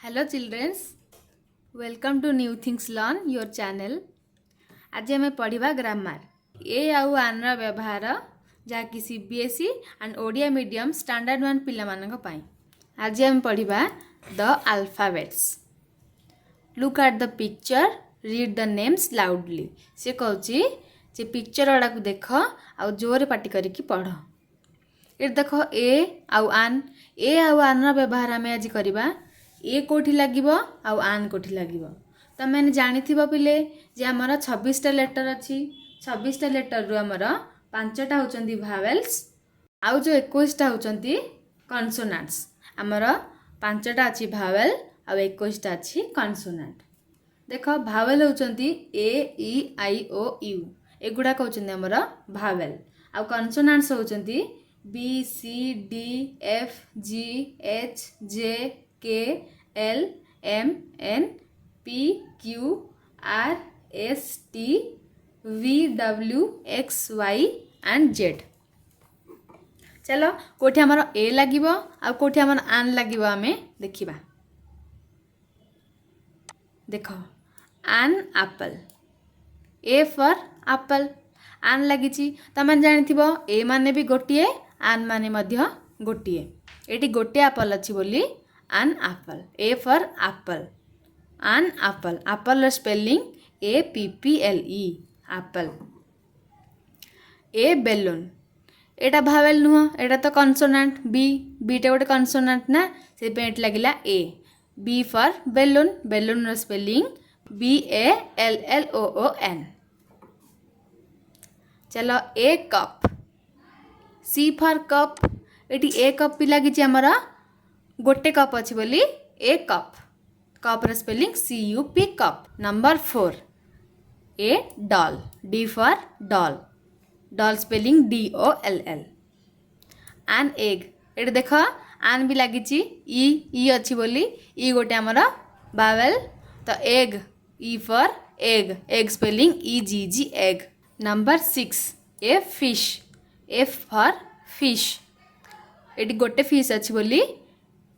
Hello childrens, welcome to new things learn your channel. आज आम पढ़ा ग्रामर ए आउ आन व्यवहार जहाँकि CBSE and Odia medium standard 1 पिलामानंक आज आम पढ़ा the alphabets. Look at the picture, read the names loudly. से कहूँ पिक्चर गुड़ा को देख आउ जोर पाटी करके पढ़। ये देख ए आउ आन व्यवहार आम आज करवा। ए कोठी लागिबो आउ आन कोठी लागिबो। तो मैंने जानिथिबो पिले जे हमर 26टा लेटर अछि। 26टा लेटर रु हमर 5टा होचंदी भावेल्स आउ जो 21टा होचंदी कॉन्सोनेंट्स। हमर 5टा अछि भावेल आउ 21टा अछि कॉन्सोनेंट। देखो vowel होचंदी A E I O you, एगुडा होचंदी हमर भावेल। आउ कॉन्सोनेंट्स होचंदी B C D F G H J K L M N P Q R S T V W X Y and Z. चलो कोठी हमर ए लागिबो आ कोठी हमर आन लागिबो आमे देखिबा। देखो आन एप्पल, ए फॉर एप्पल। आन लागिची तमन जानिथिबो ए माने भी गोटिए आन माने मध्य गोटिए। एटी गोटे एप्पल अछि बोली an apple. A for apple, an apple. Apple spelling A P P L E, apple. A balloon, एटा भावेल नुह, एटा तो कॉन्सोनेंट। बी बीटा गोटे कॉन्सोनेंट ना, से पे एट लागिला ए। B for balloon, balloon spelling B A L L O O N। चलो ए कप, सी फॉर कप। एटी ए कप भी लगी हमरा गोटे कप अच्छी बोली ए कप। कप र spelling C U P cup. Number 4 ए doll, D for doll, doll spelling D O L L. आन एग, ये देख आन भी लगी ई अच्छी बोली ई गोटे आमर बावेल। तो egg, E for egg, egg spelling E G G egg. Number 6 ए फिश, एफ फॉर फिश। ये गोटे फिश अच्छी बोली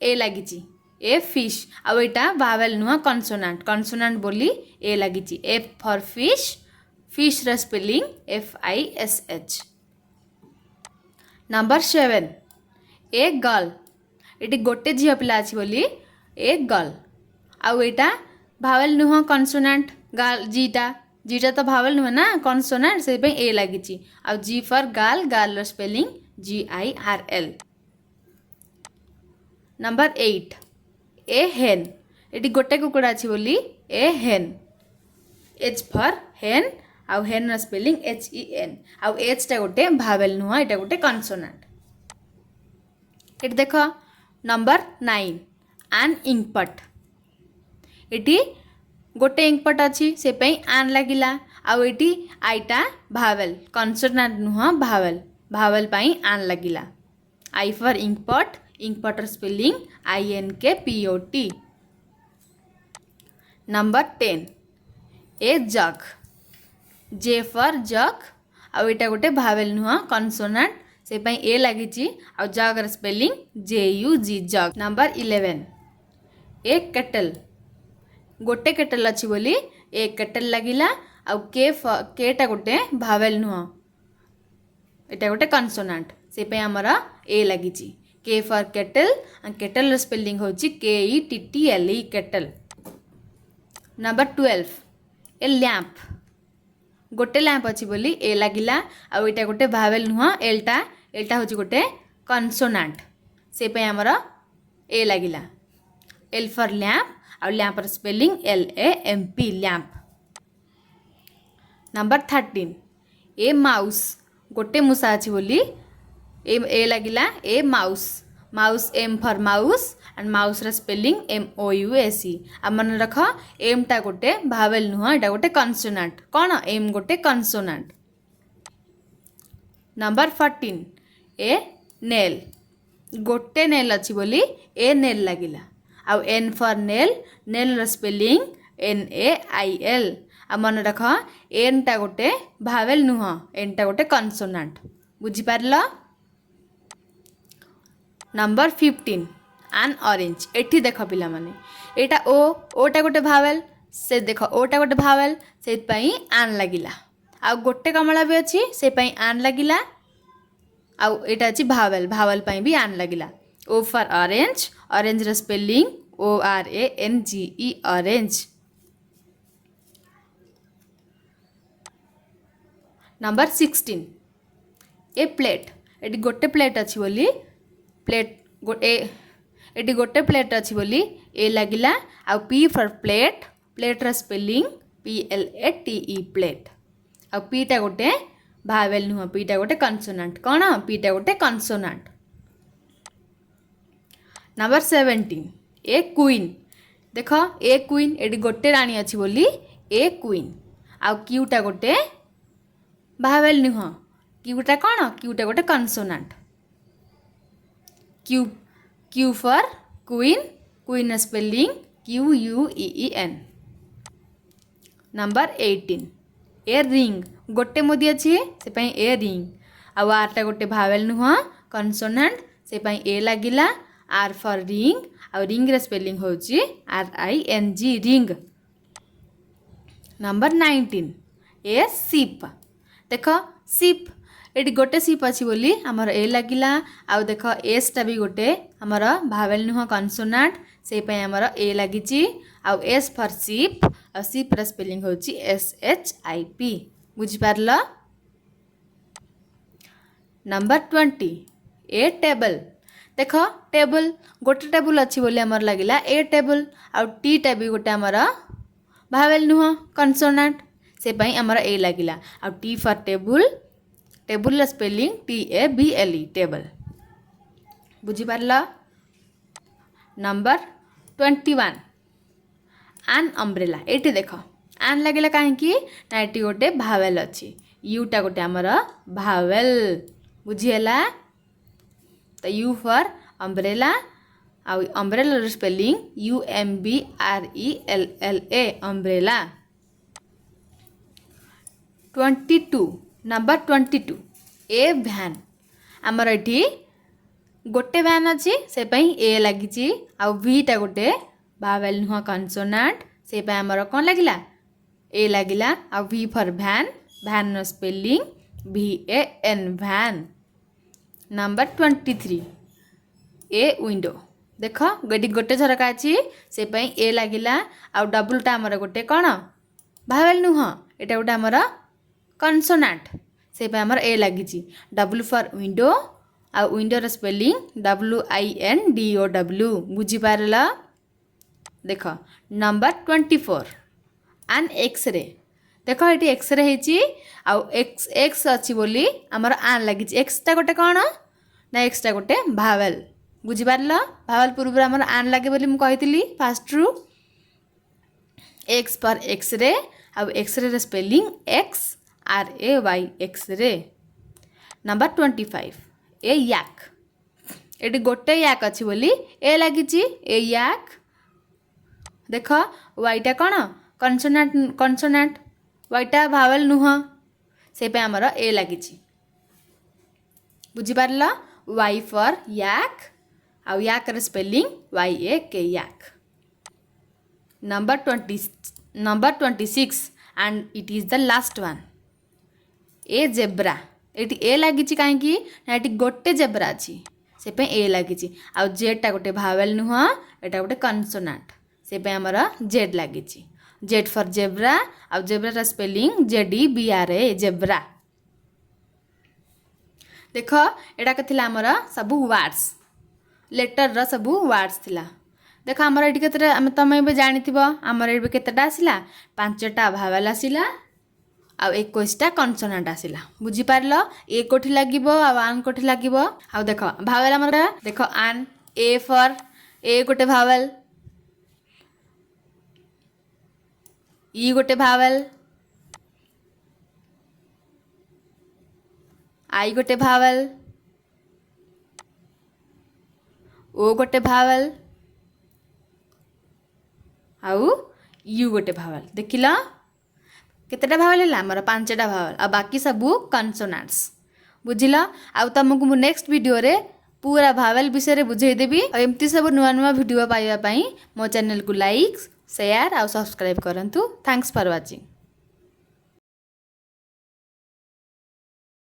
ए लगी ए फिश। आउ एटा वावेल नुआ कॉन्सोनेंट, कॉन्सोनेंट बोली ए लगी। एफ फॉर फिश, फिश र spelling F I S H. Number 7 ए गर्ल, ये गोटे झील पिला अच्छी बोली ए गर्ल। आउ एटा वावेल नुह कॉन्सोनेंट, गर्ल जीटा, जीटा तो वावेल नुह ना कॉन्सोनेंट, से ए लगी। आउ G for girl, girl spelling G I R L. Number 8 ए हेन, ये गोटे कुकुड़ा अच्छी बोली ए हेन। एच फॉर हेन, आउ हेन स्पेलिंग एच ई एन। आउ एच टा गोटे भावेल नुह, एटा गोटे कॉन्सोनेंट। ये देख नंबर 9 आन इंकपट। ये गोटे इंकपट अच्छी से आन लगिला। आउ ये आईटा भावेल, कॉन्सोनेंट नुह भावेल, भावेल पाई आन लगिला। आई फॉर इंकपट, इंकपटर spelling I N K P O T. Number 10 ए जग, जे फॉर जग। आउ एटा गोटे भावेल नुह कॉन्सोनेंट, से ए लगी। आउ जग र spelling J U G jug. Number 11 ए केटल, गोटे केटल अच्छी बोली ए केटल लगिला। आउ केटा गोटे भावेल नुह, एटा गोटे कॉन्सोनेंट, से आमर ए लगी। के फॉर केटल, केटल स्पेलिंग होची के E T T L E kettle. Number 12 ए लैंप, गोटे लैंप अच्छी बोली ए लगिला। आउ एटा गोटे भावेल नुह, एल्टा एल्टा होची गोटे कॉन्सोनेंट, से आमर ए लगिला। एल फॉर लैंप, आउ lamp spelling L A M P lamp. Number 13 ए माउस, गोटे मूषा अच्छी बोली ए लगिला ए mouse. Mouse M for mouse and mouse र spelling M O U S E. आ मन रख एम टा गोटे भावेल नुह, एटा गोटे कॉन्सोनेंट। कौन एम गोटे कॉन्सोनेंट। नंबर 14 ए नेल, गोटे नेल अच्छी बोली ए नेल लगिला। आउ एन फॉर नेल, नेल र spelling N A I L. आ मन रख एन टा गोटे भावेल नुह, एन टा गोटे कॉन्सोनेंट। बुझी पारल। नंबर 15 an orange एठी देख पिला माने एटा ओ ओटा गोटे भावेल से देख ओटा गोटे भावेल से पई आन लागिला आ गोटे कमला भी अछि से पई आन लागिला आ एटा अछि भावेल भावेल पई भी आन लागिला ओ फॉर ऑरेंज ऑरेंज र स्पेलिंग ORANGE ऑरेंज नंबर 16 ए प्लेट एटी गोटे प्लेट अछि बोली प्लेट गोटे एटी गोटे प्लेट अछि बोली ए लागिला आ पी फॉर प्लेट प्लेट र स्पेलिंग PLATE प्लेट आ पीटा गोटे भावेल नुह पीटा गोटे कन्सोनांट कौन पीटा गोटे कन्सोनांट नंबर 17 ए क्वीन देख ए क्वीन एटी गोटे रानी अछि बोली ए क्वीन आ क्यूटा गोटे भावेल नुह क्यूटा कौन क्यूटा गोटे consonant Q Q for queen queen spelling QUEEN number 18 ए रिंग गोटे मोदी अच्छी से पई ए रिंग आउ आरटा गोटे भावेल नुह कन्सोनांट से पई ए लागिला आर फॉर रिंग आउ रिंग रे स्पेलिंग होची RING रिंग नंबर 19 ए सिप देख सिप एटी गोटे सिप अच्छी बोली आमर ए लागिला आउ देख एसटा भी गोटे आमर भावेल नुह कन्सोनांट से पई आमर ए लागिची आउ एस फॉर सिप आ सिप र स्पेलिंग होची SHIP बुझी पारल नंबर 20 ए टेबल देख टेबल गोटे टेबल अच्छी बोली आमर लागिला ए टेबल आउ टीटा भी गोटे आमर भावेल नुह कन्सोनांट से पई आमर ए लागिला आउ T for table table spelling TABLE table बुझी पारल नंबर 21 आन अम्ब्रेला एटी देख आन लगे कहीं ना ये गोटे भावेल अच्छी यूटा गोटे आमर भावेल बुझीगला तो यू फॉर अम्ब्रेला आउ umbrella spelling UMBRELLA umbrella 22 number 22 ए भ्यान आमर ये गोटे भ्यान अच्छी से पई ए लगी आउ भीटा गोटे भावेल नुह कन्सोनांट से पई आमर कौन लगिला ए लागिला आउ V for van van spelling VAN van number 23 ए विंडो देख गोटे गोटे झरका अच्छी से पई ए लागिला आउ डबलटा आमर गोटे कौन भावेल नुह एटा गोटे आमर कन्सोनांट से पई आमर ए लगी W फॉर विंडो आ विंडो र स्पेलिंग WINDOW बुझी पारल देख नंबर 24 आन एक्सरे देख ये एक्सरे होती आउ एक्स अच्छी बोली आमर आन लगी एक्सटा गोटे कौन ना एक्सटा गोटे भावेल बुझी पारल भावेल पूर्व आमर आन लगे बोली मु कही फास्ट रु एक्स फॉर एक्सरे आउ एक्सरे र स्पेलिंग XRAY एक्सरे नंबर 25 ए याक एटी गोटे याक अच्छी बोली ए लगी ए याक देख वाईटा कौन कन्सोनांट कन्सोनांट वाईटा भावेल नुह से पे आमर ए लगी बुझी पारल वाई फॉर याक आउ याक र spelling YAK yak number 26 and it is the last one ए जेब्रा एटी ए लगी कहीं ना ये गोटे जेब्रा अच्छी से पे ए लगी आउ जेडटा गोटे भावेल नुह एटा गोटे कन्सोनांट से पे आमर जेड लगी जेड फॉर जेब्रा आउ जेब्रा स्पेलिंग ZEBRA जेब्रा देख एटा के आमर सब वर्ड्स लेटर र सब वर्ड्स थिला देख आमर ये केतटा तुम ए जानी आमर ये केतटा आसला 5टा भावेल आसला आउ 21टा कन्सोनांट आसला बुझी पारल ए कोठी लागिबो आ आन कोठी लागिबो आउ देख भावेल आमर देख आन ए फॉर ए गोटे भावेल ई गोटे भावेल आई गोटे भावेल ओ गोटे भावेल आउ यू गोटे भावेल देखिल केतेटा भावेल है आमर 5टा भावेल आ बाकी सब कन्सोनांट्स बुझिल आउ तुमको नेक्स्ट वीडियो रे पूरा भावेल विषय बुझेदेवी और एमती सब नुआ नुआ वीडियो पाइबा पई मो चैनल को लाइक शेयर और सब्सक्राइब करंतु। Thanks for watching.